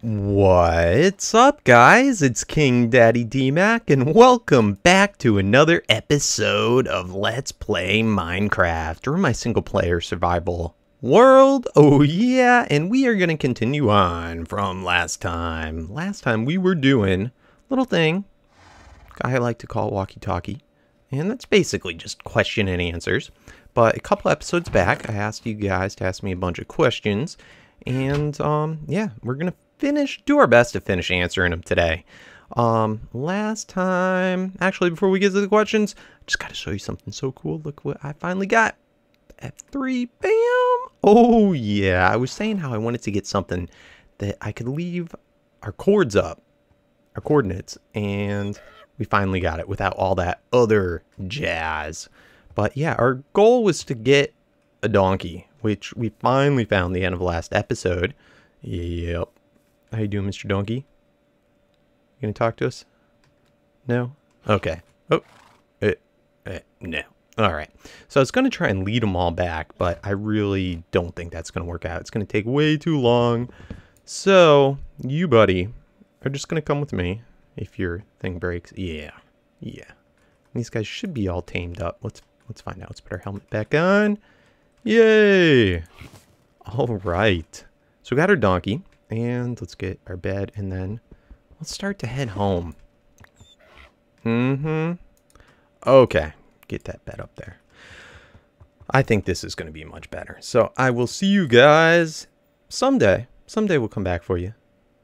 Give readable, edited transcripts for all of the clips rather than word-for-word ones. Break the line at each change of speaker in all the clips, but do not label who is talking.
What's up, guys? It's King Daddy D-Mac, and welcome back to another episode of Let's Play Minecraft, or my single-player survival world. Oh yeah, and we are going to continue on from last time. Last time we were doing a little thing I like to call walkie-talkie, and that's basically just question and answers. But a couple episodes back, I asked you guys to ask me a bunch of questions, and yeah, we're going to do our best to finish answering them today. Last time, actually, before we get to the questions, I just got to show you something so cool. Look what I finally got. F3, bam! Oh yeah, I was saying how I wanted to get something that I could leave our cords up, our coordinates, and we finally got it without all that other jazz. But yeah, our goal was to get a donkey, which we finally found the end of last episode. Yep. How you doing, Mr. Donkey? You gonna talk to us? No? Okay. Oh. No. Alright. So I was gonna try and lead them all back, but I really don't think that's gonna work out. It's gonna take way too long. So, you, buddy, are just gonna come with me if your thing breaks. Yeah. Yeah. These guys should be all tamed up. Let's find out. Let's put our helmet back on. Yay! Alright. So we got our donkey. And let's get our bed, and then let's start to head home. Okay, get that bed up there. I think this is going to be much better. So I will see you guys someday. Someday we'll come back for you.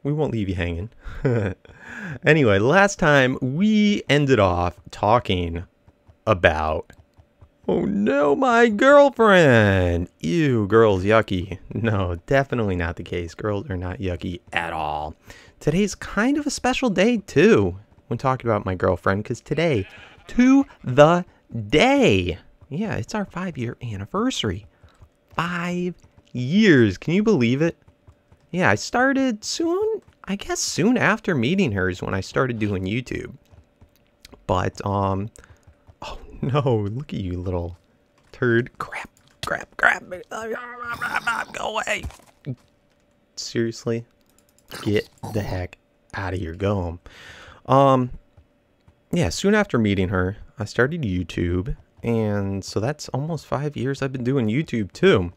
We won't leave you hanging. Anyway, last time we ended off talking about... Oh no, my girlfriend! Ew, girls, yucky. No, definitely not the case. Girls are not yucky at all. Today's kind of a special day, too, when talking about my girlfriend, because today, to the day, yeah, it's our 5-year anniversary. 5 years. Can you believe it? Yeah, I started soon, I guess soon after meeting her is when I started doing YouTube. But, oh no, look at you, little turd. Crap. Go away. Seriously? Get the heck out of here. Go home. Yeah, soon after meeting her, I started YouTube. And so that's almost 5 years I've been doing YouTube too.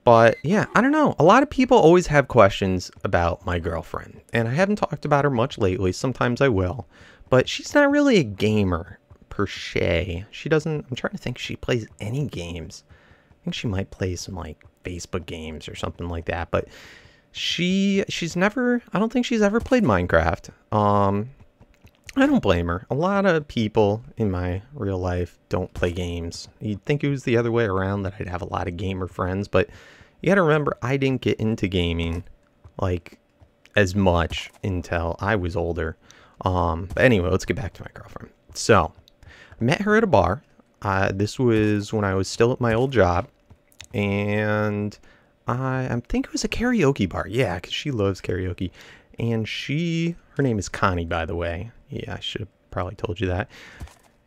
But yeah, I don't know. A lot of people always have questions about my girlfriend. And I haven't talked about her much lately. Sometimes I will. But she's not really a gamer. Per se. She doesn't, I'm trying to think if she plays any games. I think she might play some like Facebook games or something like that, but she's never, I don't think she's ever played Minecraft. I don't blame her. A lot of people in my real life don't play games. You'd think it was the other way around, that I'd have a lot of gamer friends, but you gotta remember, I didn't get into gaming like as much until I was older. But anyway, let's get back to my girlfriend. So met her at a bar. This was when I was still at my old job, and I think it was a karaoke bar. Yeah, because she loves karaoke, and her name is Connie, by the way. Yeah, I should have probably told you that.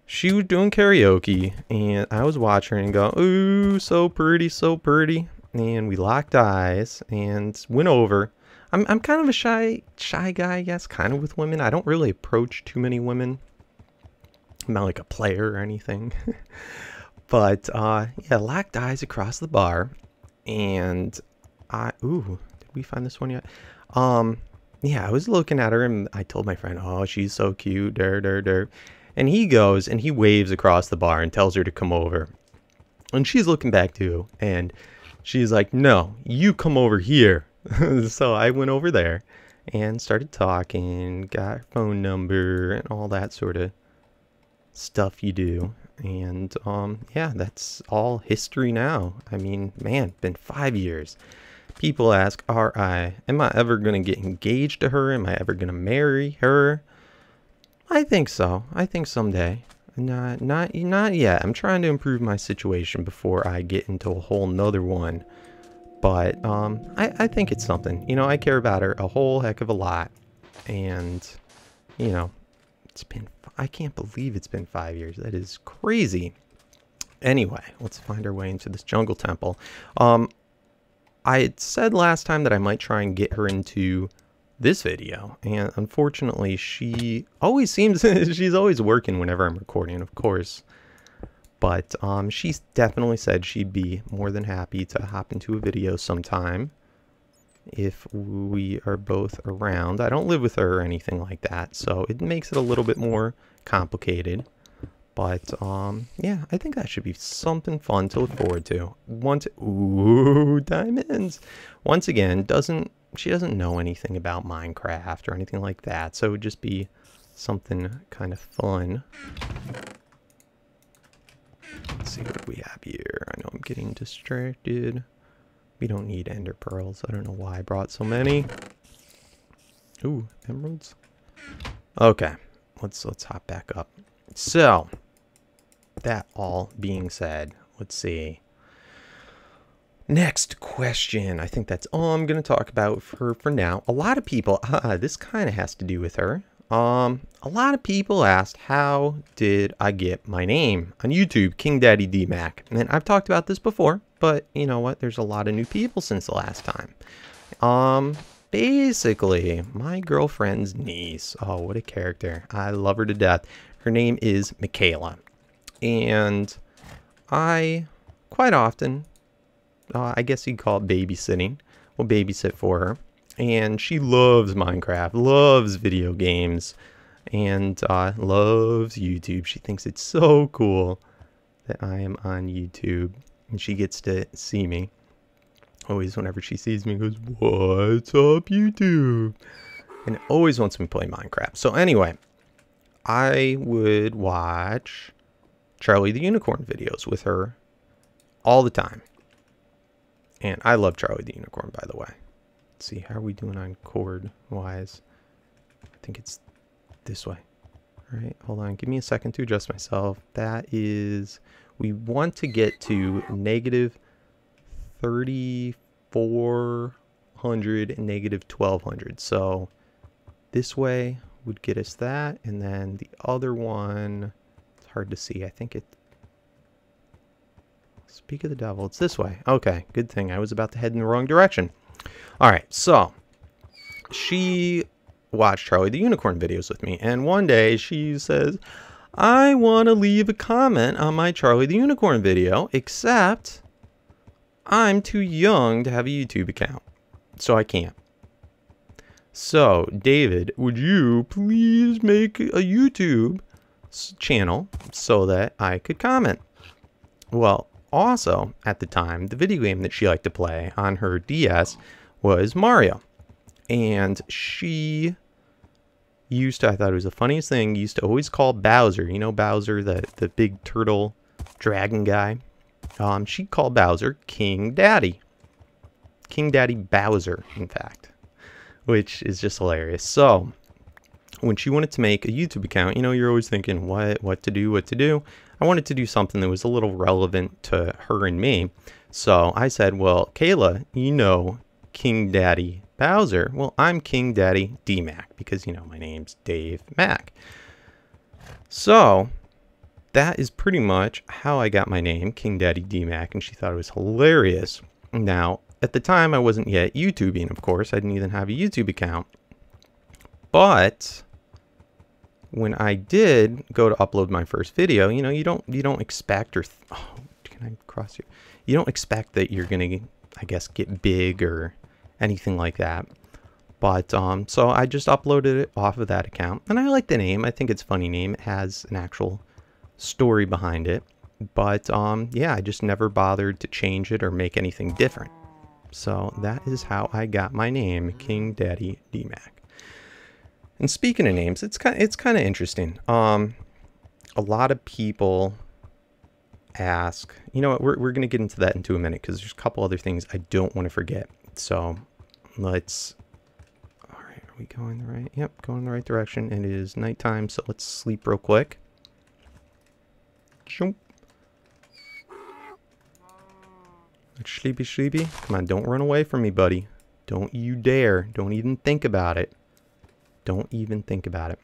She was doing karaoke, and I was watching her and go, ooh, so pretty, so pretty. And we locked eyes and went over. I'm kind of a shy guy, I guess, kind of with women. I don't really approach too many women. I'm not like a player or anything. But yeah, locked eyes across the bar, and did we find this one yet? Yeah, I was looking at her, and I told my friend, oh, she's so cute, and he goes and he waves across the bar and tells her to come over, and she's looking back too, and she's like, no, you come over here. So I went over there and started talking, got her phone number and all that sort of stuff you do, and yeah, that's all history now. I mean, man, been 5 years. People ask, am I ever gonna get engaged to her? Am I ever gonna marry her? I think so. I think someday. Not yet. I'm trying to improve my situation before I get into a whole nother one. But I think it's something. You know, I care about her a whole heck of a lot, and you know, I can't believe it's been 5 years. That is crazy. Anyway, let's find our way into this jungle temple. I had said last time that I might try and get her into this video, and unfortunately she always seems she's always working whenever I'm recording, of course, but she's definitely said she'd be more than happy to hop into a video sometime if we are both around. I don't live with her or anything like that, so it makes it a little bit more complicated, but yeah, I think that should be something fun to look forward to. Ooh, diamonds. Once again, she doesn't know anything about Minecraft or anything like that, so it would just be something kind of fun. Let's see what we have here. I know I'm getting distracted. We don't need ender pearls. I don't know why I brought so many. Ooh, emeralds. Okay, let's hop back up. So, that all being said, let's see. Next question. I think that's all I'm going to talk about for now. A lot of people, this kind of has to do with her. A lot of people asked, how did I get my name on YouTube, King Daddy DMac? And I've talked about this before, but you know what? There's a lot of new people since the last time. Basically, my girlfriend's niece. Oh, what a character. I love her to death. Her name is Michaela. And I, quite often, I guess you'd call it babysitting, will babysit for her. And she loves Minecraft, loves video games, and loves YouTube. She thinks it's so cool that I am on YouTube, and she gets to see me. Always whenever she sees me, goes, "What's up, YouTube?" And always wants me to play Minecraft. So anyway, I would watch Charlie the Unicorn videos with her all the time. And I love Charlie the Unicorn, by the way. Let's see, how are we doing on cord wise? I think it's this way. All right, hold on. Give me a second to adjust myself. That is, we want to get to negative 3,400 and negative 1,200. So this way would get us that. And then the other one, it's hard to see. I think it, speak of the devil, it's this way. Okay, good thing. I was about to head in the wrong direction. All right, so she watched Charlie the Unicorn videos with me, and one day she says, I want to leave a comment on my Charlie the Unicorn video, except I'm too young to have a YouTube account, so I can't. So, David, would you please make a YouTube channel so that I could comment? Well, also, at the time, the video game that she liked to play on her DS was Mario. And she used to, I thought it was the funniest thing, used to always call Bowser, you know Bowser, the big turtle dragon guy? She called Bowser King Daddy. King Daddy Bowser, in fact. Which is just hilarious. So, when she wanted to make a YouTube account, you know, you're always thinking, what to do? I wanted to do something that was a little relevant to her and me. So I said, well, Kayla, you know King Daddy Bowser. Well, I'm King Daddy DMac because, you know, my name's Dave Mac. So that is pretty much how I got my name, King Daddy DMac, and she thought it was hilarious. Now, at the time, I wasn't yet YouTubing, of course. I didn't even have a YouTube account. But when I did go to upload my first video, you know, you don't expect, or oh, can I cross here? You don't expect that you're gonna, I guess, get big or anything like that. But so I just uploaded it off of that account, and I like the name. I think it's a funny name. It has an actual story behind it. But yeah, I just never bothered to change it or make anything different. So that is how I got my name, King Daddy DMac. And speaking of names, it's kind of interesting. A lot of people ask, you know what, we're going to get into that in a minute because there's a couple other things I don't want to forget. So let's, all right, are we going the right? Yep, going in the right direction. It is nighttime, so let's sleep real quick. Shoop. Sleepy, sleepy. Come on, don't run away from me, buddy. Don't you dare. Don't even think about it. Don't even think about it.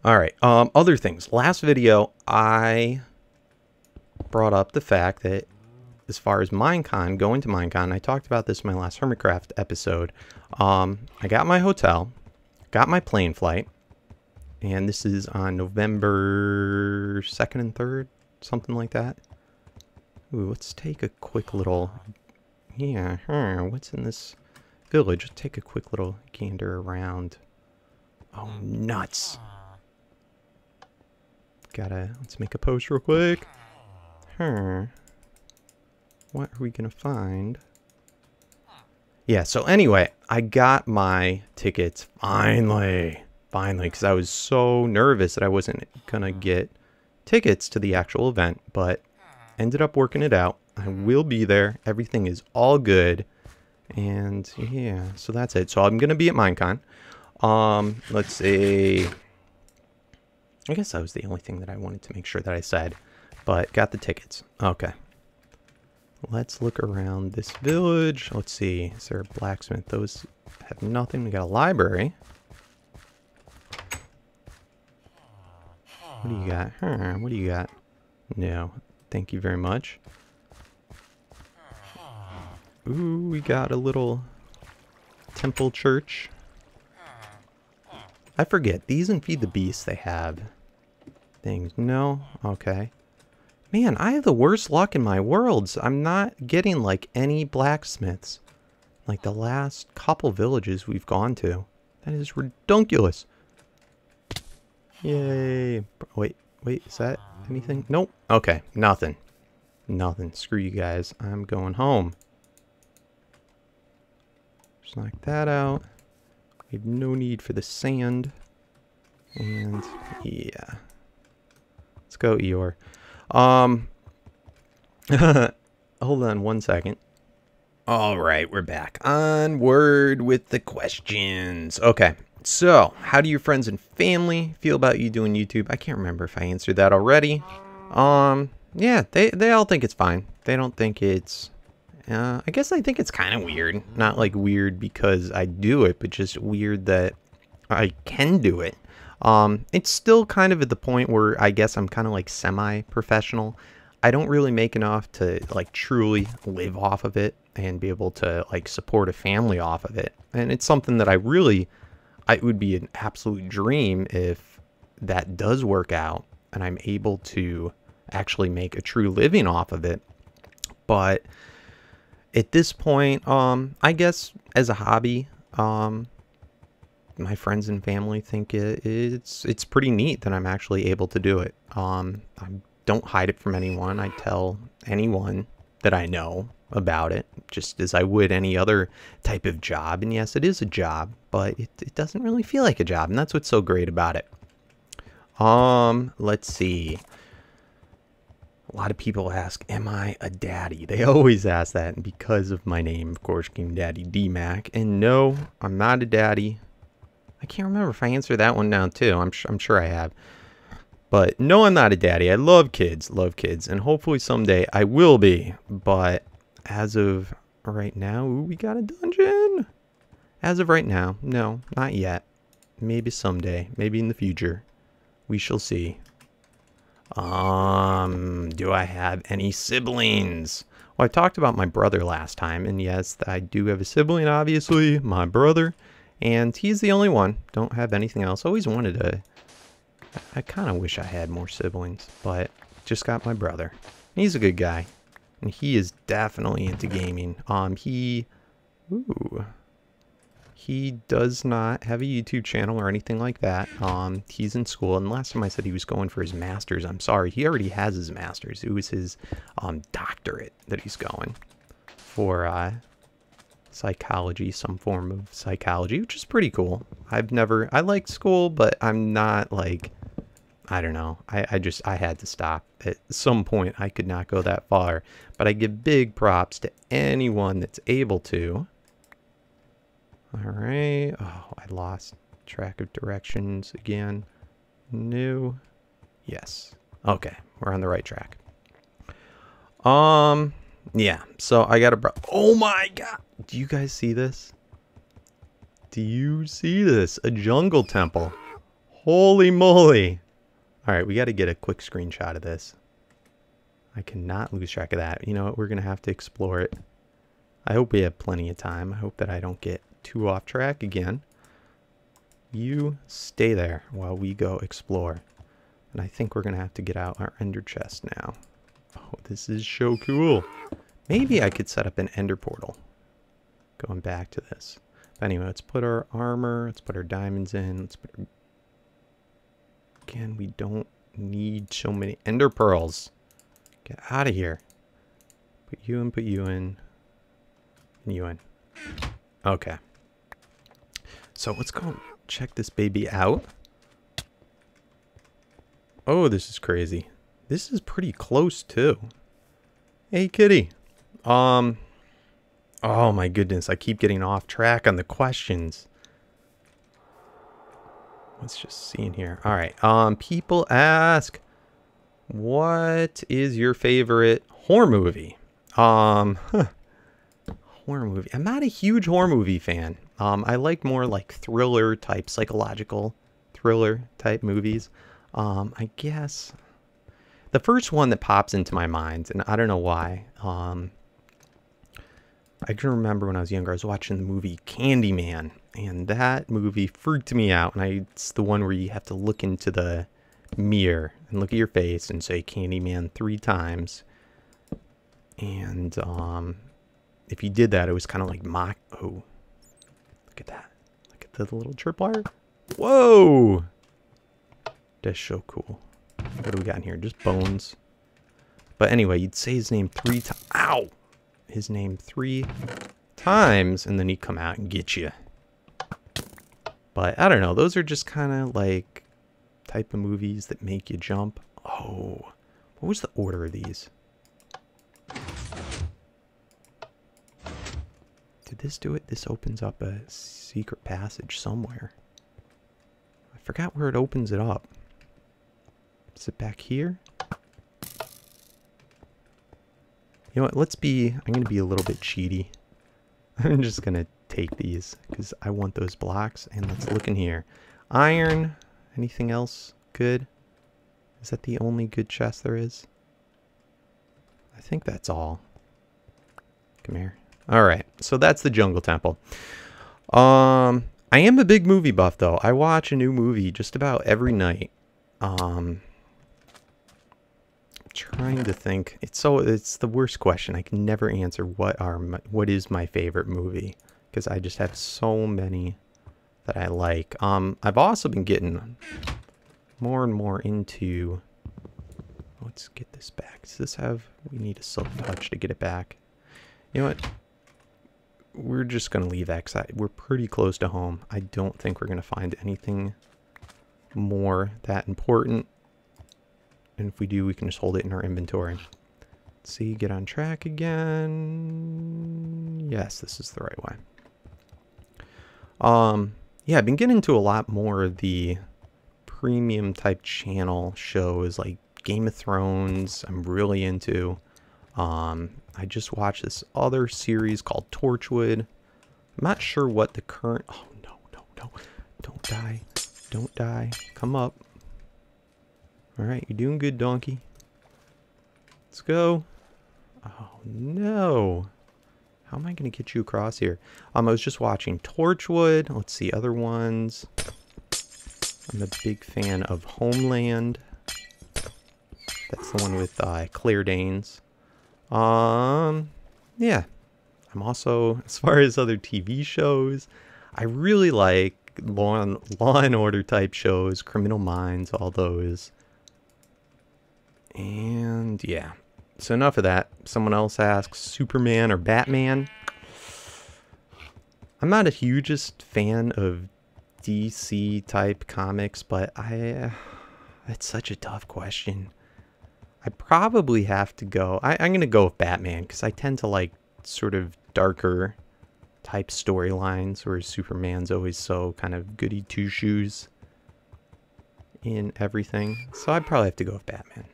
All right. Other things. Last video, I brought up the fact that as far as Minecon, going to Minecon, I talked about this in my last Hermitcraft episode. I got my hotel, got my plane flight, and this is on November 2nd and 3rd, something like that. Ooh, let's take a quick little... Yeah, what's in this village? Let's take a quick little gander around. Oh, nuts. Let's make a post real quick. What are we gonna find? Yeah, so anyway, I got my tickets finally, because I was so nervous that I wasn't gonna get tickets to the actual event, but ended up working it out. I will be there. Everything is all good. And yeah, so that's it. So I'm gonna be at Minecon. Let's see. I guess that was the only thing that I wanted to make sure that I said, but got the tickets. Okay. Let's look around this village. Let's see. Is there a blacksmith? Those have nothing. We got a library. What do you got? What do you got? No. Thank you very much. Ooh, we got a little temple church. I forget. These and Feed the Beast, they have things. No? Okay. Man, I have the worst luck in my worlds. I'm not getting, like, any blacksmiths. Like, the last couple villages we've gone to. That is redunculous. Yay. Wait, is that anything? Nope. Okay, nothing. Nothing. Screw you guys. I'm going home. Just knock that out. We have no need for the sand. And, yeah. Let's go, Eeyore. Hold on one second. All right, we're back. Onward with the questions. Okay, so how do your friends and family feel about you doing YouTube? I can't remember if I answered that already. Yeah, they all think it's fine. They don't think it's... I guess I think it's kind of weird. Not like weird because I do it, but just weird that I can do it. It's still kind of at the point where I guess I'm kind of like semi-professional. I don't really make enough to like truly live off of it and be able to like support a family off of it. And it's something that it would be an absolute dream if that does work out and I'm able to actually make a true living off of it. But at this point, I guess as a hobby, my friends and family think it's pretty neat that I'm actually able to do it. I don't hide it from anyone. I tell anyone that I know about it, just as I would any other type of job. And yes, it is a job, but it doesn't really feel like a job, and that's what's so great about it. Let's see. A lot of people ask, am I a daddy? They always ask that, and because of my name, of course, King Daddy D-Mac. And no, I'm not a daddy. I can't remember if I answered that one now too. I'm sure I have. But no, I'm not a daddy. I love kids, and hopefully someday I will be. But as of right now, ooh, we got a dungeon. As of right now, no, not yet. Maybe someday, maybe in the future. We shall see. Do I have any siblings? Well, I talked about my brother last time, and yes, I do have a sibling, obviously, my brother. And he's the only one. Don't have anything else. Always wanted to... I kind of wish I had more siblings, but just got my brother. He's a good guy. And he is definitely into gaming. He does not have a YouTube channel or anything like that. He's in school, and last time I said he was going for his master's. I'm sorry, he already has his master's. It was his doctorate that he's going for. Psychology, some form of psychology, which is pretty cool. I like school, but I'm not like, I don't know. I had to stop. At some point, I could not go that far. But I give big props to anyone that's able to. All right. Oh, I lost track of directions again. No. Yes. Okay, we're on the right track. Yeah, so I got oh my god! Do you guys see this? Do you see this? A jungle temple. Holy moly! Alright, we got to get a quick screenshot of this. I cannot lose track of that. You know what? We're going to have to explore it. I hope we have plenty of time. I hope that I don't get too off track again. You stay there while we go explore. And I think we're going to have to get out our ender chest now. Oh, this is so cool. Maybe I could set up an ender portal. Going back to this. But anyway, let's put our armor. Let's put our diamonds in. Let's put our... Again, we don't need so many ender pearls. Get out of here. Put you in, put you in. And you in. Okay. So let's go check this baby out. Oh, this is crazy. This is pretty close too. Hey, kitty. Oh my goodness, I keep getting off track on the questions. Let's just see in here. All right. People ask, what is your favorite horror movie? Horror movie. I'm not a huge horror movie fan. I like more like thriller type, psychological thriller type movies. I guess the first one that pops into my mind, and I don't know why. I can remember when I was younger, I was watching the movie Candyman, and that movie freaked me out. And it's the one where you have to look into the mirror and look at your face and say Candyman 3 times. And if you did that, it was kind of like mock. Oh, look at that! Look at the little tripwire. Whoa, that's so cool. What do we got in here? Just bones. But anyway, you'd say his name 3 times. Ow! His name 3 times, and then he'd come out and get you. But I don't know. Those are just kind of like type of movies that make you jump. Oh, what was the order of these? Did this do it? This opens up a secret passage somewhere. I forgot where it opens it up. Is it back here? You know what, I'm going to be a little bit cheaty. I'm just going to take these because I want those blocks. And let's look in here. Iron. Anything else good? Is that the only good chest there is? I think that's all. Come here. All right. So that's the Jungle Temple. I am a big movie buff though. I watch a new movie just about every night. Trying to think. It's the worst question. I can never answer what is my favorite movie because I just have so many that I like. I've also been getting more and more into. Let's get this back. Does this have? We need a silk touch to get it back. You know what? We're just gonna leave that because we're pretty close to home. I don't think we're gonna find anything more that important. And if we do, we can just hold it in our inventory. Let's see, get on track again. Yes, this is the right way. Yeah, I've been getting into a lot more of the premium type channel shows like Game of Thrones. I'm really into. I just watched this other series called Torchwood. I'm not sure what the current. Oh no, no, no! Don't die! Don't die! Come up! All right, you're doing good, donkey. Let's go. Oh no! How am I gonna get you across here? I was just watching Torchwood. Let's see other ones. I'm a big fan of Homeland. That's the one with Claire Danes. Yeah. I'm also, as far as other TV shows, I really like Law and Order type shows, Criminal Minds, all those. And yeah. So enough of that. Someone else asks, Superman or Batman? I'm not a hugest fan of DC type comics, but that's such a tough question. I probably have to go. I'm going to go with Batman because I tend to like sort of darker type storylines where Superman's always so kind of goody two shoes in everything. So I'd probably have to go with Batman.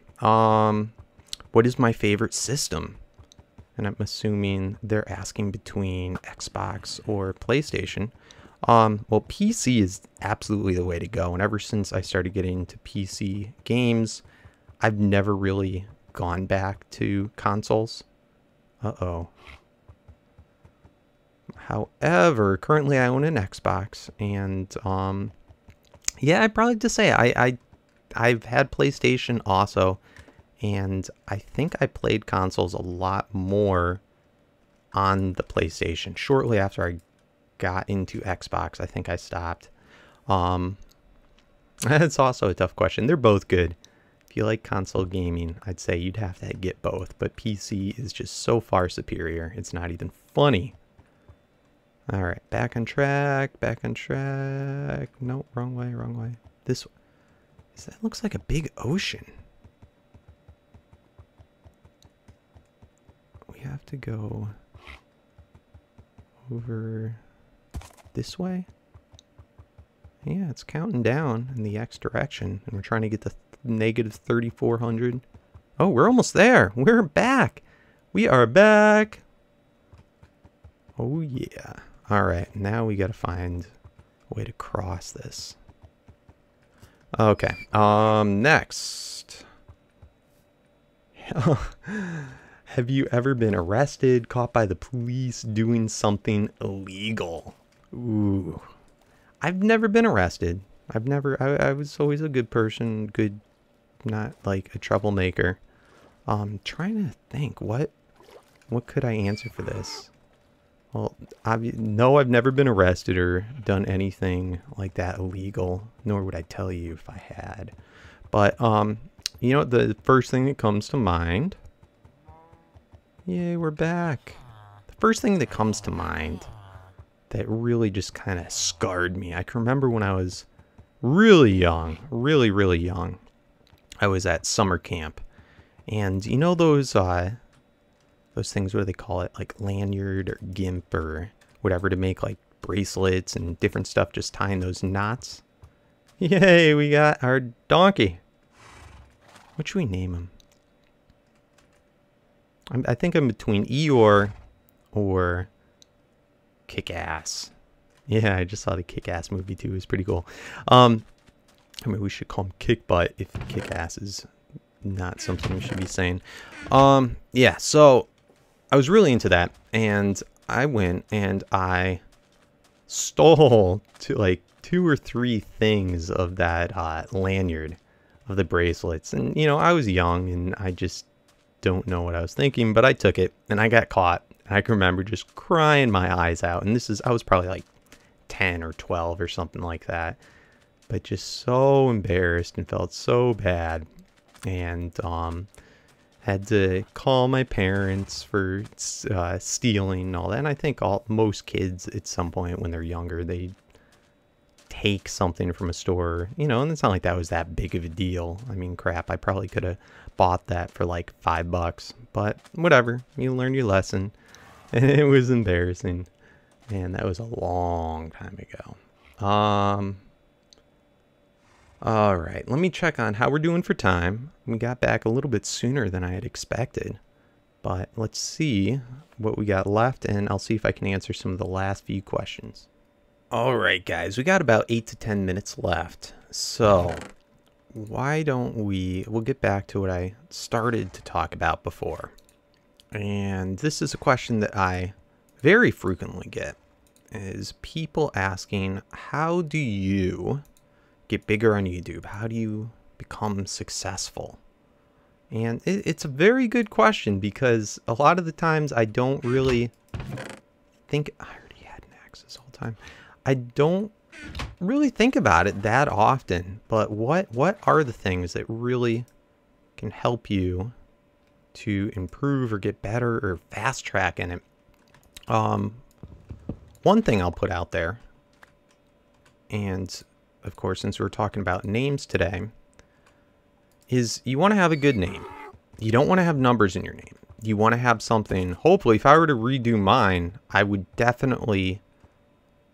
What is my favorite system? And I'm assuming they're asking between Xbox or PlayStation. Well, PC is absolutely the way to go. And ever since I started getting into PC games, I've never really gone back to consoles. Uh-oh. However, currently I own an Xbox, and yeah, I'd probably just say I've had PlayStation also, and I think I played consoles a lot more on the PlayStation. Shortly after I got into Xbox, I think I stopped. That's also a tough question. They're both good. If you like console gaming, I'd say you'd have to get both, but PC is just so far superior. It's not even funny. All right, back on track, back on track. No, wrong way, wrong way. This, that looks like a big ocean. We have to go over this way. Yeah, it's counting down in the X direction, and we're trying to get to negative 3,400. Oh, we're almost there. We're back. We are back. Oh, yeah. All right, now we got to find a way to cross this. Okay, next. Have you ever been arrested, caught by the police doing something illegal? Ooh. I've never been arrested. I was always a good person, not like a troublemaker. Trying to think, what could I answer for this? Well, no, I've never been arrested or done anything like that illegal, nor would I tell you if I had. But, you know, the first thing that comes to mind... Yay, we're back. The first thing that comes to mind that really just kind of scarred me. I can remember when I was really young, really young. I was at summer camp. And you know those things, what do they call it? Like lanyard or gimp or whatever to make like bracelets and different stuff, just tying those knots. Yay, we got our donkey. What should we name him? I think I'm between Eeyore or Kick-Ass. Yeah, I just saw the Kick-Ass movie too. It was pretty cool. I mean, we should call him Kick-Butt if Kick-Ass is not something we should be saying. Yeah, so I was really into that, and I went and I stole like 2 or 3 things of that lanyard of the bracelets. And, you know, I was young and I just don't know what I was thinking, but I took it and I got caught. I can remember just crying my eyes out. And I was probably like 10 or 12 or something like that, but just so embarrassed and felt so bad. And had to call my parents for stealing and all that. And I think most kids at some point when they're younger, they take something from a store, you know, and it's not like that was that big of a deal. I mean, crap, I probably could have bought that for like $5, but whatever, you learn your lesson. And it was embarrassing, and that was a long time ago. All right, let me check on how we're doing for time. We got back a little bit sooner than I had expected, but let's see what we got left, and I'll see if I can answer some of the last few questions. All right, guys, we got about 8 to 10 minutes left, so why don't we'll get back to what I started to talk about before. And this is a question that I very frequently get, is people asking, how do you get bigger on YouTube? How do you become successful? And it's a very good question, because a lot of the times I don't really think... I already had an axe this whole time. I don't really think about it that often, but what are the things that really can help you to improve or get better or fast track in it? One thing I'll put out there, and of course, since we're talking about names today, is you want to have a good name. You don't want to have numbers in your name. You want to have something, hopefully, if I were to redo mine, I would definitely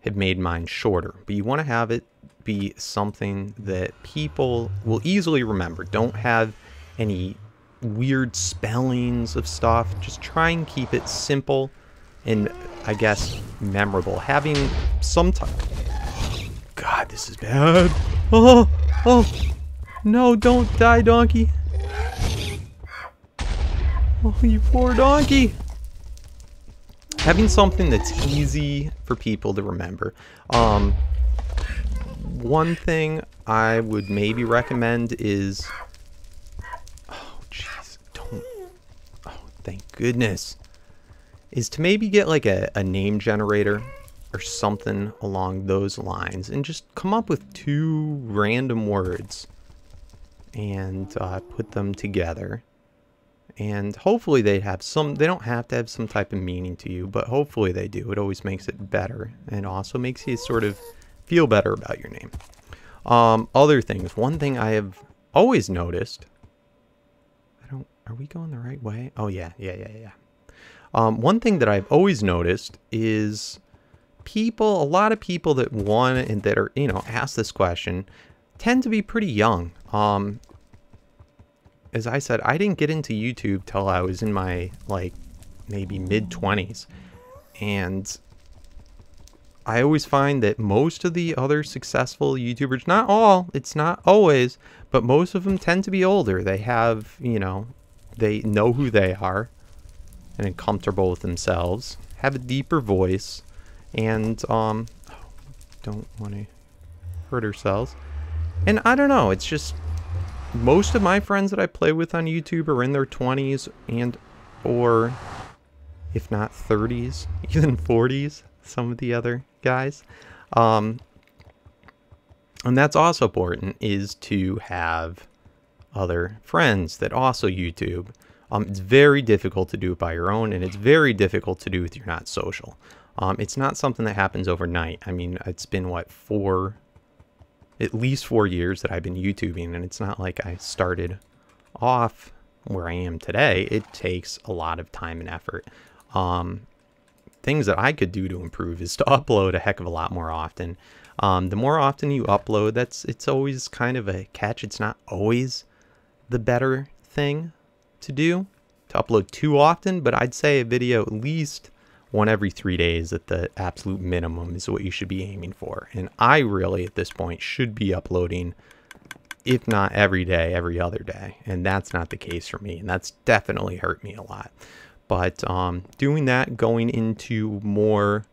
have made mine shorter. But you want to have it be something that people will easily remember. Don't have any weird spellings of stuff. Just try and keep it simple and, I guess, memorable. Having some time... God, this is bad. Oh, no, don't die, donkey. Oh, you poor donkey. Having something that's easy for people to remember. One thing I would maybe recommend is... Oh, jeez. Don't... Oh, thank goodness. Is to maybe get like a name generator or something along those lines. And just come up with 2 random words. And put them together. And hopefully they have some, they don't have to have some type of meaning to you, but hopefully they do. It always makes it better and also makes you sort of feel better about your name. Other things, one thing I have always noticed, are we going the right way? Oh yeah. One thing that I've always noticed is a lot of people that want and that are, ask this question tend to be pretty young. As I said, I didn't get into YouTube till I was in my, maybe mid-20s. And I always find that most of the other successful YouTubers, not all, it's not always, but most of them tend to be older. They have, they know who they are and are comfortable with themselves, have a deeper voice, and don't want to hurt ourselves. And I don't know, it's just... Most of my friends that I play with on YouTube are in their 20s and or if not 30s, even 40s, some of the other guys. And that's also important, is to have other friends that also YouTube. It's very difficult to do it by your own, and it's very difficult to do if you're not social. It's not something that happens overnight. I mean, it's been, what, at least 4 years that I've been YouTubing, and it's not like I started off where I am today. It takes a lot of time and effort. Things that I could do to improve is to upload a heck of a lot more often. The more often you upload, it's always kind of a catch. It's not always the better thing to do, to upload too often, but I'd say a video at least 1 every 3 days at the absolute minimum is what you should be aiming for. And I really, at this point, should be uploading, if not every day, every other day. And that's not the case for me. And that's definitely hurt me a lot. But doing that, going into more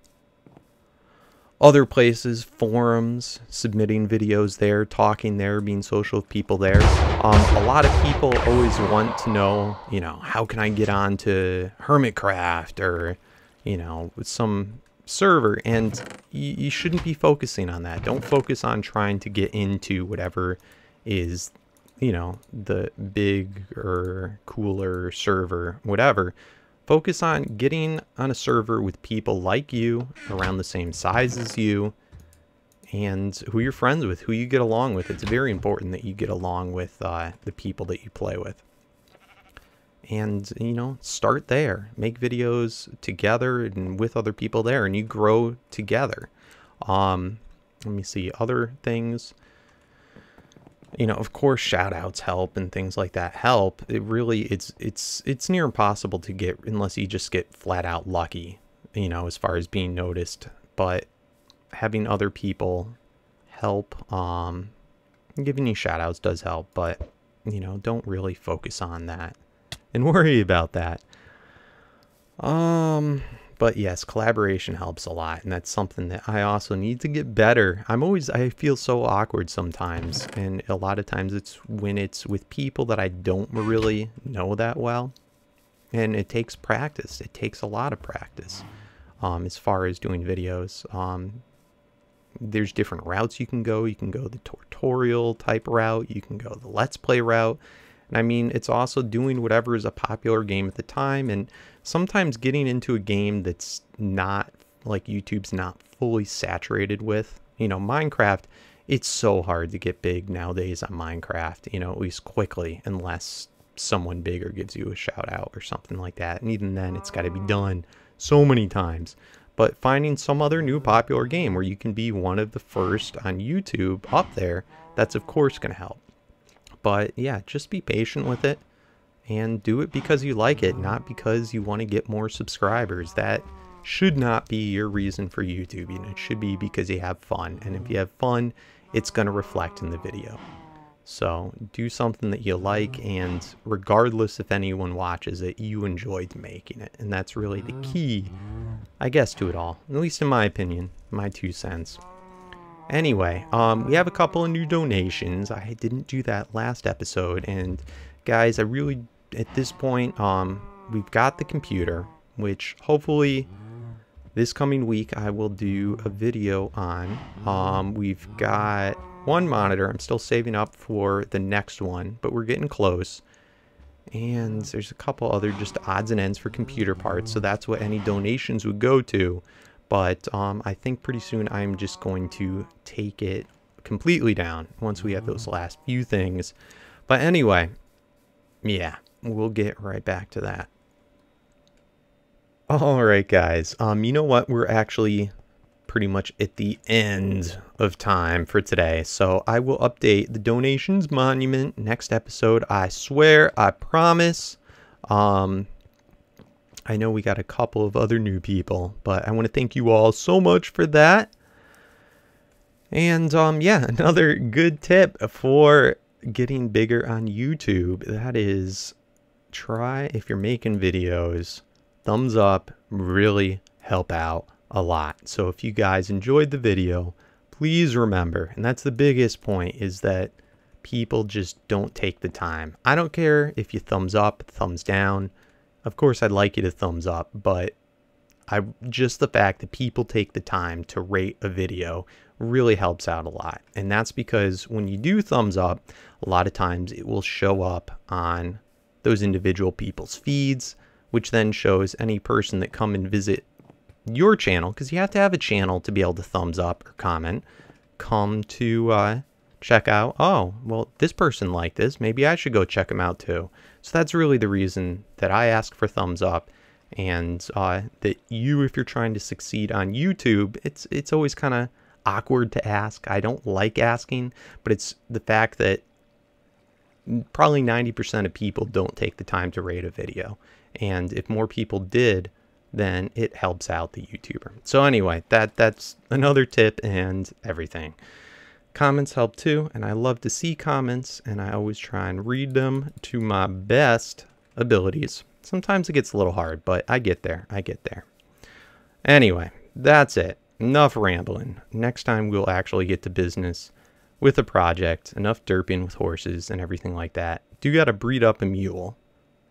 other places, forums, submitting videos there, talking there, being social with people there. A lot of people always want to know, how can I get on to Hermitcraft or... with some server, and you shouldn't be focusing on that. Don't focus on trying to get into whatever is, the big or cooler server, whatever. Focus on getting on a server with people like you, around the same size as you, and who you're friends with, who you get along with. It's very important that you get along with the people that you play with. And, start there. Make videos together and with other people there, and you grow together. Let me see, other things. Of course, shout outs help and things like that help. It really, it's near impossible to get unless you just get flat out lucky, as far as being noticed. But having other people help, giving you shout outs does help, but, don't really focus on that and worry about that. But yes, collaboration helps a lot, and that's something that I also need to get better. I feel so awkward sometimes, and a lot of times it's when it's with people that I don't really know that well. And it takes practice. It takes a lot of practice as far as doing videos. There's different routes you can go. You can go the tutorial type route. You can go the Let's Play route. And I mean, it's also doing whatever is a popular game at the time, and sometimes getting into a game that's not, like, YouTube's not fully saturated with. Minecraft, it's so hard to get big nowadays on Minecraft, at least quickly, unless someone bigger gives you a shout out or something like that. And even then, it's got to be done so many times. But finding some other new popular game where you can be one of the first on YouTube up there, that's of course going to help. But yeah, just be patient with it and do it because you like it, not because you want to get more subscribers. That should not be your reason for YouTubing. It should be because you have fun. And if you have fun, it's going to reflect in the video. So do something that you like, and regardless if anyone watches it, you enjoyed making it. And that's really the key, I guess, to it all. At least in my opinion, my 2 cents. Anyway, we have a couple of new donations. I didn't do that last episode. And guys, I really, at this point, we've got the computer, which hopefully this coming week I will do a video on. We've got one monitor. I'm still saving up for the next one, but we're getting close. And there's a couple other just odds and ends for computer parts, so that's what any donations would go to. But I think pretty soon I'm just going to take it completely down once we have those last few things. But anyway, yeah, we'll get right back to that. Alright guys, you know what, we're actually pretty much at the end of time for today, so I will update the donations monument next episode. I swear, I promise. I know we got a couple of other new people, but I want to thank you all so much for that. And yeah, another good tip for getting bigger on YouTube, that is, try, if you're making videos, thumbs up really help out a lot. So if you guys enjoyed the video, please remember, and that's the biggest point, is that people just don't take the time. I don't care if you thumbs up, thumbs down. Of course, I'd like you to thumbs up, but just the fact that people take the time to rate a video really helps out a lot. And that's because when you do thumbs up, a lot of times it will show up on those individual people's feeds, which then shows any person that come and visit your channel, because you have to have a channel to be able to thumbs up or comment, come to check out, oh, well, this person liked this, maybe I should go check them out too. So that's really the reason that I ask for thumbs up, and that you, if you're trying to succeed on YouTube, it's always kind of awkward to ask. I don't like asking, but it's the fact that probably 90% of people don't take the time to rate a video. And if more people did, then it helps out the YouTuber. So anyway, that's another tip and everything. Comments help too, and I love to see comments, and I always try and read them to my best abilities. Sometimes it gets a little hard, but I get there. Anyway, that's it. Enough rambling. Next time we'll actually get to business with a project. Enough derping with horses and everything like that. Do gotta breed up a mule,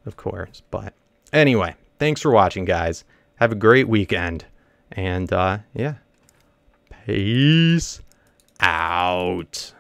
of course, but anyway, thanks for watching, guys. Have a great weekend. And, yeah. Peace out.